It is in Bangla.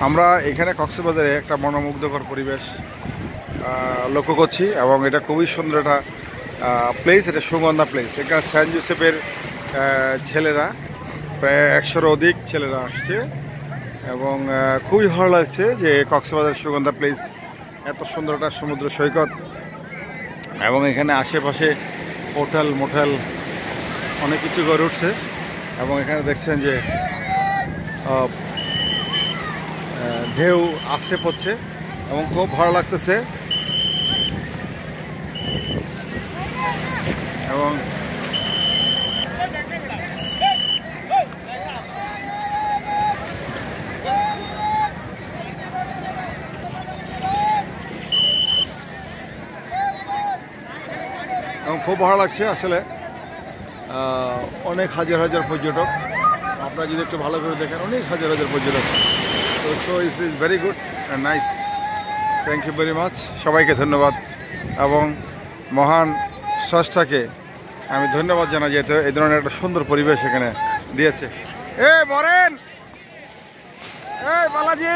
আমরা এখানে কক্সবাজারে একটা মনোমুগ্ধকর পরিবেশ লক্ষ্য করছি এবং এটা খুবই সুন্দর একটা প্লেস। এটা সুগন্ধা প্লেস। এখানে সেন্ট জোসেফের ছেলেরা প্রায় 100-এর অধিক ছেলেরা আসছে এবং খুবই ভালো লাগছে যে কক্সবাজার সুগন্ধা প্লেস এত সুন্দর একটা সমুদ্র সৈকত এবং এখানে আশেপাশে হোটেল মোটেল অনেক কিছু গড়ে উঠছে এবং এখানে দেখছেন যে ঢেউ আসছে পড়ছে এবং খুব ভালো লাগতেছে এবং খুব ভালো লাগছে আসলে। অনেক হাজার হাজার পর্যটক, আপনারা যদি একটু ভালো করে দেখেন অনেক হাজার হাজার পর্যটক। So it is very good and nice. Thank you very much. সবাইকে ধন্যবাদ এবং মহান স্রষ্টাকে আমি ধন্যবাদ জানাই যেহেতু এই ধরনের একটা সুন্দর পরিবেশ এখানে দিয়েছে। বরেন বালাজি।